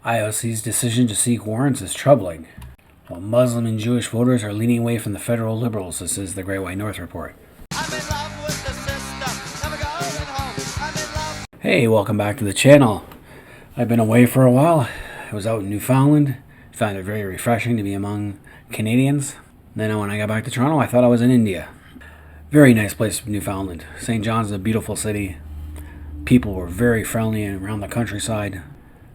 IOC's decision to seek warrants is troubling, while Muslim and Jewish voters are leaning away from the federal liberals. This is the Great White North Report. Hey, welcome back to the channel. I've been away for a while. I was out in Newfoundland. Found it very refreshing to be among Canadians. Then when I got back to Toronto, I thought I was in India. Very nice place, Newfoundland. St. John's is a beautiful city. People were very friendly and around the countryside.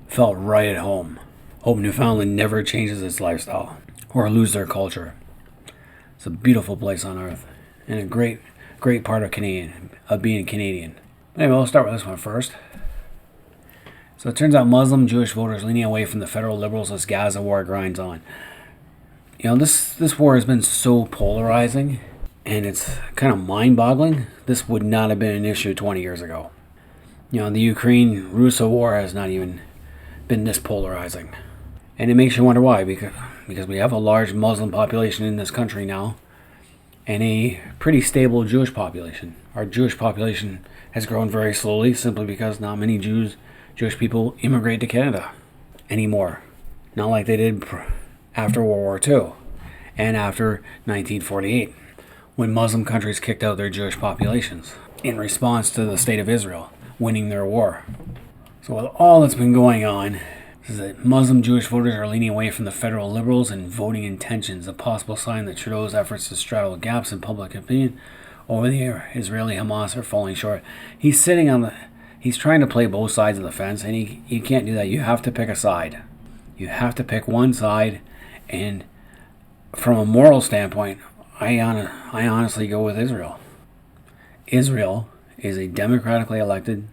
Felt right at home. Hope Newfoundland never changes its lifestyle or lose their culture. It's a beautiful place on earth and a great part of being Canadian. Anyway, we'll start with this one first. So it turns out Muslim Jewish voters leaning away from the federal liberals as Gaza war grinds on. You know, this war has been so polarizing, and it's kind of mind-boggling. This would not have been an issue 20 years ago. You know, the Ukraine-Russia war has not even been this polarizing. And it makes you wonder why, because we have a large Muslim population in this country now, and a pretty stable Jewish population. Our Jewish population has grown very slowly simply because not many Jewish people immigrate to Canada anymore. Not like they did after World War II and after 1948, when Muslim countries kicked out their Jewish populations in response to the state of Israel winning their war. So with all that's been going on, is that Muslim Jewish voters are leaning away from the federal liberals and voting intentions, a possible sign that Trudeau's efforts to straddle gaps in public opinion over the Israeli Hamas are falling short. He's trying to play both sides of the fence, and he can't do that. You have to pick a side. You have to pick one side, and from a moral standpoint, I honestly go with Israel. Israel is a democratically elected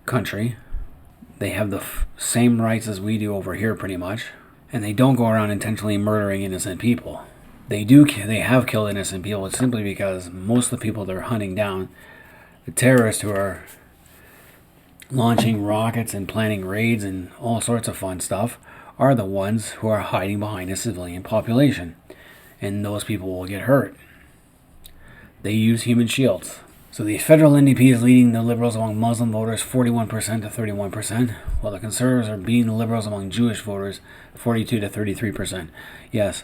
country. They have the same rights as we do over here, pretty much, and they don't go around intentionally murdering innocent people. They have killed innocent people. It's simply because most of the people they're hunting down, the terrorists who are launching rockets and planning raids and all sorts of fun stuff, are the ones who are hiding behind the civilian population, and those people will get hurt. They use human shields. So the federal NDP is leading the Liberals among Muslim voters 41% to 31%, while the Conservatives are beating the Liberals among Jewish voters 42 to 33%. Yes,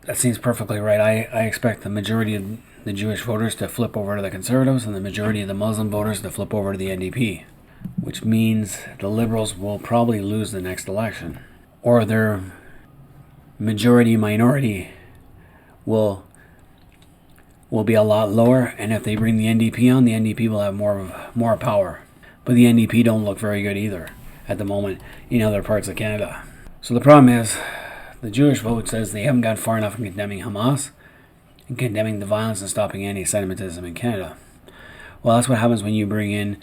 that seems perfectly right. I expect the majority of the Jewish voters to flip over to the Conservatives and the majority of the Muslim voters to flip over to the NDP, which means the Liberals will probably lose the next election, or their majority-minority will be a lot lower, and if they bring the NDP on, the NDP will have more power. But the NDP don't look very good either at the moment in other parts of Canada. So the problem is, the Jewish vote says they haven't got far enough in condemning Hamas and condemning the violence and stopping anti-Semitism in Canada. Well, that's what happens when you bring in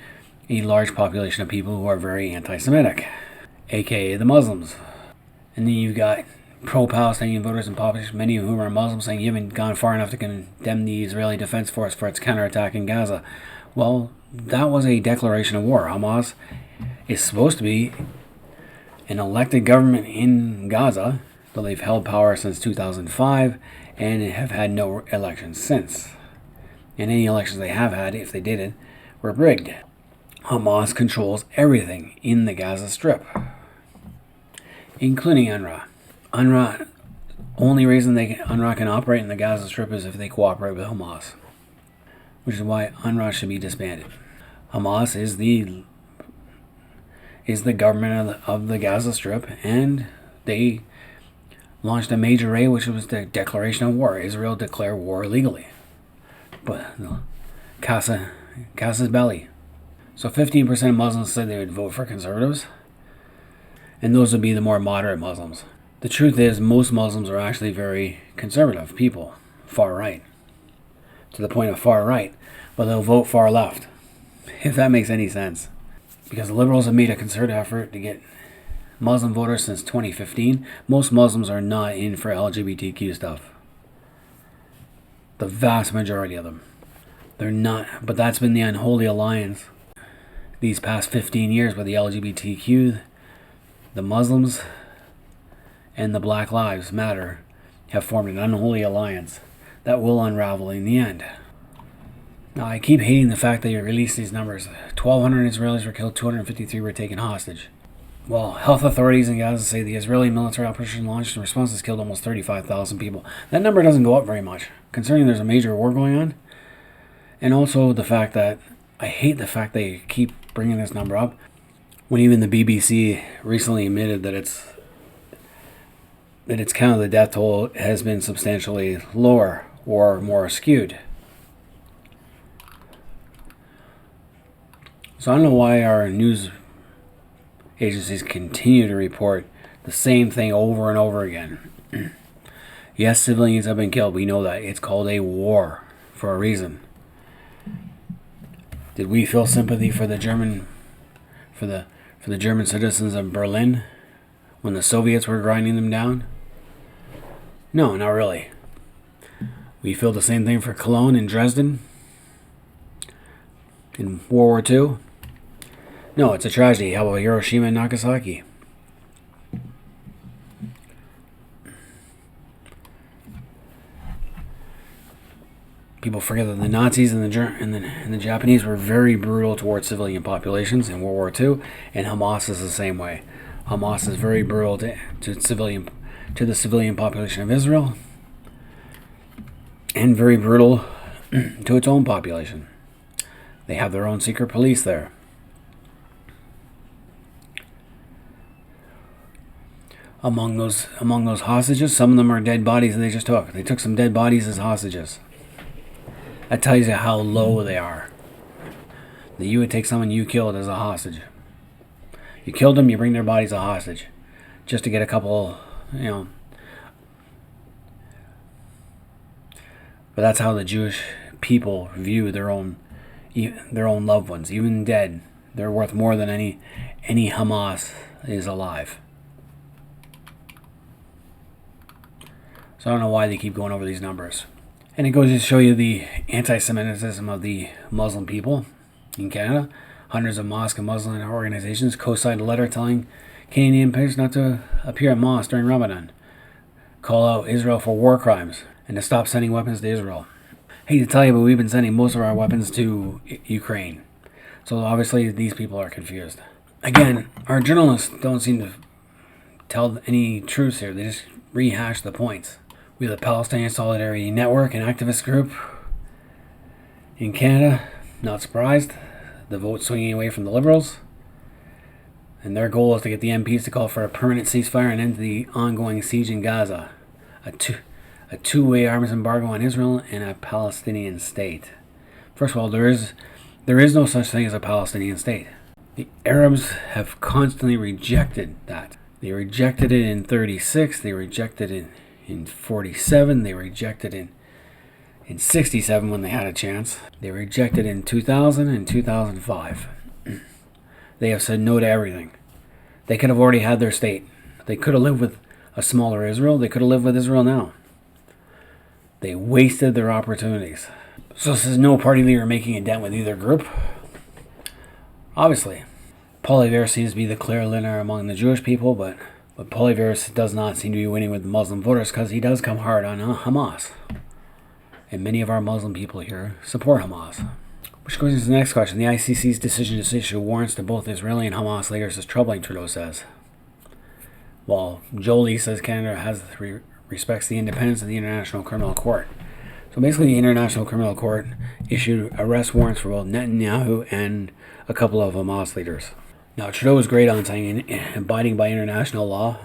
a large population of people who are very anti-Semitic, aka the Muslims. And then you've got pro-Palestinian voters and population, many of whom are Muslims, saying you haven't gone far enough to condemn the Israeli Defense Force for its counterattack in Gaza. Well, that was a declaration of war. Hamas is supposed to be an elected government in Gaza, but they've held power since 2005 and have had no elections since. And any elections they have had, if they did it, were rigged. Hamas controls everything in the Gaza Strip, including UNRWA. Only reason UNRWA can operate in the Gaza Strip is if they cooperate with Hamas, which is why UNRWA should be disbanded. Hamas is the government of the Gaza Strip, and they launched a major raid, which was the declaration of war. Israel declared war illegally, but Casa's belly. So 15% of Muslims said they would vote for Conservatives, and those would be the more moderate Muslims. The truth is, most Muslims are actually very conservative people, far right, to the point of far right, but they'll vote far left, if that makes any sense. Because the Liberals have made a concerted effort to get Muslim voters since 2015. Most Muslims are not in for LGBTQ stuff. The vast majority of them. They're not, but that's been the unholy alliance these past 15 years with the LGBTQ, the Muslims, and the Black Lives Matter have formed an unholy alliance that will unravel in the end. Now, I keep hating the fact that you release these numbers. 1,200 Israelis were killed, 253 were taken hostage. Well, health authorities in Gaza say the Israeli military operation launched in response has killed almost 35,000 people. That number doesn't go up very much, considering there's a major war going on. And also the fact that, I hate the fact they keep bringing this number up, when even the BBC recently admitted that its count of the death toll has been substantially lower or more skewed. So I don't know why our news agencies continue to report the same thing over and over again. Yes, civilians have been killed. We know that. It's called a war for a reason. Did we feel sympathy for the German citizens of Berlin when the Soviets were grinding them down? No, not really. We feel the same thing for Cologne and Dresden in World War II. No, it's a tragedy. How about Hiroshima and Nagasaki? People forget that the Nazis and the Japanese were very brutal towards civilian populations in World War II, and Hamas is the same way. Hamas is very brutal to the civilian population of Israel, and very brutal to its own population. They have their own secret police there. Among those hostages, some of them are dead bodies that they just took. They took some dead bodies as hostages. That tells you how low they are. That you would take someone you killed as a hostage. You killed them, you bring their bodies a hostage. Just to get a couple, But that's how the Jewish people view their own loved ones. Even dead, they're worth more than any Hamas is alive. So I don't know why they keep going over these numbers. And it goes to show you the anti-Semitism of the Muslim people in Canada. Hundreds of mosque and Muslim organizations co-signed a letter telling Canadian parents not to appear at mosques during Ramadan, call out Israel for war crimes, and to stop sending weapons to Israel. I hate to tell you, but we've been sending most of our weapons to Ukraine. So obviously these people are confused. Again, our journalists don't seem to tell any truths here. They just rehash the points. We have the Palestinian Solidarity Network, an activist group in Canada. Not surprised. The vote swinging away from the Liberals. And their goal is to get the MPs to call for a permanent ceasefire and end the ongoing siege in Gaza. A two-way arms embargo on Israel and a Palestinian state. First of all, there is no such thing as a Palestinian state. The Arabs have constantly rejected that. They rejected it in 1936. They rejected it in 1947, they rejected it in 1967 when they had a chance. They rejected it in 2000 and 2005. They have said no to everything. They could have already had their state. They could have lived with a smaller Israel. They could have lived with Israel now. They wasted their opportunities. So this is no party leader making a dent with either group. Obviously, Poilievre seems to be the clear winner among the Jewish people, but Poilievre does not seem to be winning with the Muslim voters because he does come hard on Hamas. And many of our Muslim people here support Hamas. Which goes into the next question. The ICC's decision to issue warrants to both Israeli and Hamas leaders is troubling, Trudeau says. While Jolie says Canada respects the independence of the International Criminal Court. So basically the International Criminal Court issued arrest warrants for both Netanyahu and a couple of Hamas leaders. Now, Trudeau is great on saying abiding by international law.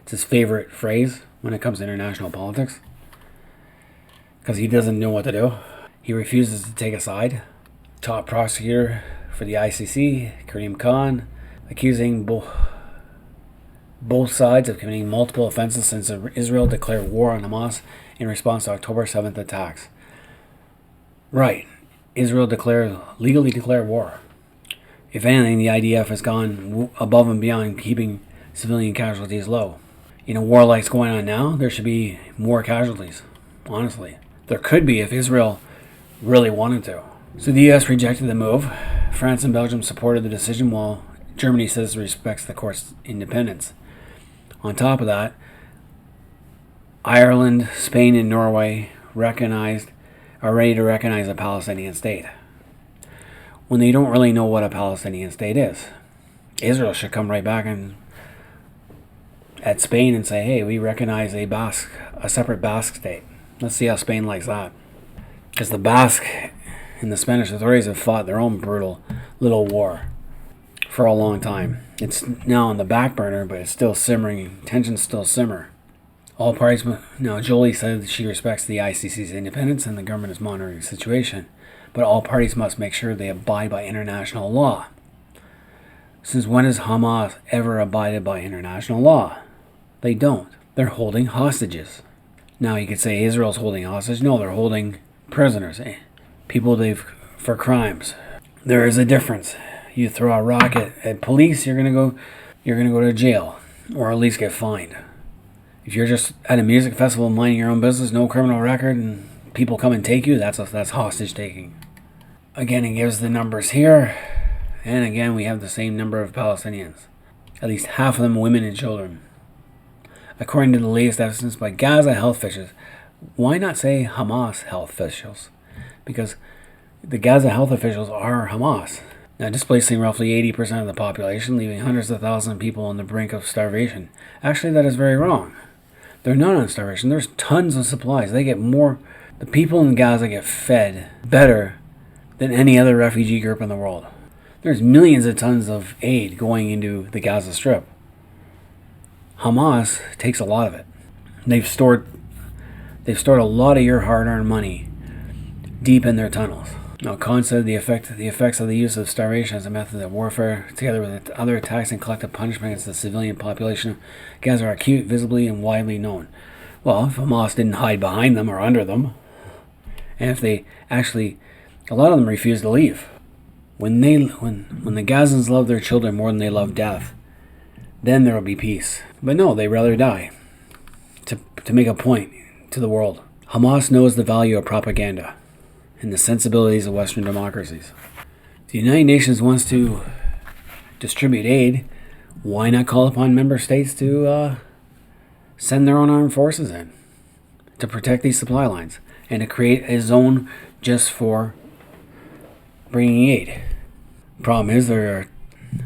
It's his favorite phrase when it comes to international politics. Because he doesn't know what to do. He refuses to take a side. Top prosecutor for the ICC, Karim Khan, accusing both sides of committing multiple offenses since Israel declared war on Hamas in response to October 7th attacks. Right. Israel legally declared war. If anything, the IDF has gone above and beyond keeping civilian casualties low. In a war like going on now, there should be more casualties, honestly. There could be if Israel really wanted to. So the US rejected the move. France and Belgium supported the decision, while Germany says it respects the court's independence. On top of that, Ireland, Spain, and Norway are ready to recognize a Palestinian state, when they don't really know what a Palestinian state is. Israel should come right back and at Spain and say, hey, we recognize a separate Basque state. Let's see how Spain likes that. Because the Basque and the Spanish authorities have fought their own brutal little war for a long time. It's now on the back burner, but it's still simmering. Tensions still simmer. All parties. Now, Jolie said that she respects the ICC's independence and the government is monitoring the situation, but all parties must make sure they abide by international law. Since when has Hamas ever abided by international law? They don't. They're holding hostages. Now, you could say Israel's holding hostages. No, they're holding prisoners. People for crimes. There is a difference. You throw a rock at police, you're gonna go to jail, or at least get fined. If you're just at a music festival minding your own business, no criminal record, and people come and take you, that's hostage taking. Again, it gives the numbers here, and again we have the same number of Palestinians. At least half of them women and children. According to the latest estimates by Gaza health officials, why not say Hamas health officials? Because the Gaza health officials are Hamas. Now, displacing roughly 80% of the population, leaving hundreds of thousands of people on the brink of starvation. Actually, that is very wrong. They're not on starvation. There's tons of supplies. They get more. The people in Gaza get fed better than any other refugee group in the world. There's millions of tons of aid going into the Gaza Strip. Hamas takes a lot of it. They've stored a lot of your hard-earned money deep in their tunnels. Now, Khan said the effects of the use of starvation as a method of warfare, together with other attacks and collective punishment against the civilian population of Gaza, are acute, visibly, and widely known. Well, if Hamas didn't hide behind them or under them, and if they actually, a lot of them refuse to leave. When the Gazans love their children more than they love death, then there will be peace. But no, they rather die to make a point to the world. Hamas knows the value of propaganda and the sensibilities of Western democracies. If the United Nations wants to distribute aid, why not call upon member states to send their own armed forces in to protect these supply lines and to create a zone just for bringing aid? Problem is, there are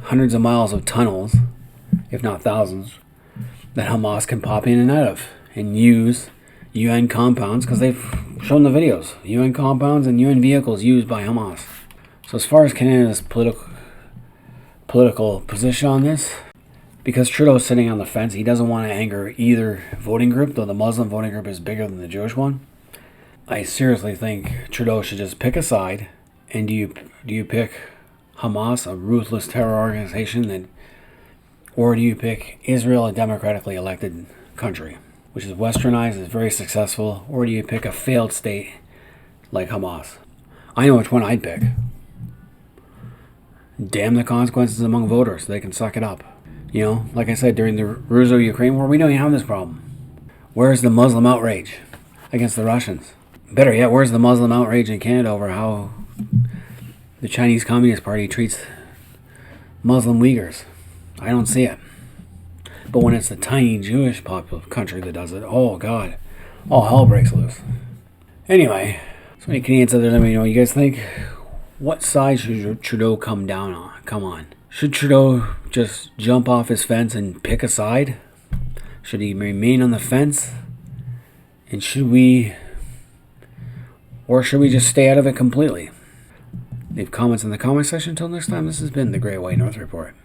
hundreds of miles of tunnels, if not thousands, that Hamas can pop in and out of and use UN compounds, because they've shown the videos. UN compounds and UN vehicles used by Hamas. So as far as Canada's political position on this, because Trudeau's sitting on the fence, he doesn't want to anger either voting group, though the Muslim voting group is bigger than the Jewish one. I seriously think Trudeau should just pick a side. And do you pick Hamas, a ruthless terror organization, or do you pick Israel, a democratically elected country, which is westernized, is very successful, or do you pick a failed state like Hamas? I know which one I'd pick. Damn the consequences among voters, so they can suck it up. You know, like I said, during the Russo-Ukraine War, we don't even have this problem. Where's the Muslim outrage against the Russians? Better yet, where's the Muslim outrage in Canada over how the Chinese Communist Party treats Muslim Uyghurs? I don't see it. But when it's the tiny Jewish country that does it, oh God, all hell breaks loose. Anyway, so many Canadians out there, let me know what you guys think. What side should Trudeau come on? Should Trudeau just jump off his fence and pick a side? Should he remain on the fence? And should we just stay out of it completely? Leave comments in the comment section. Until next time, this has been the Great White North Report.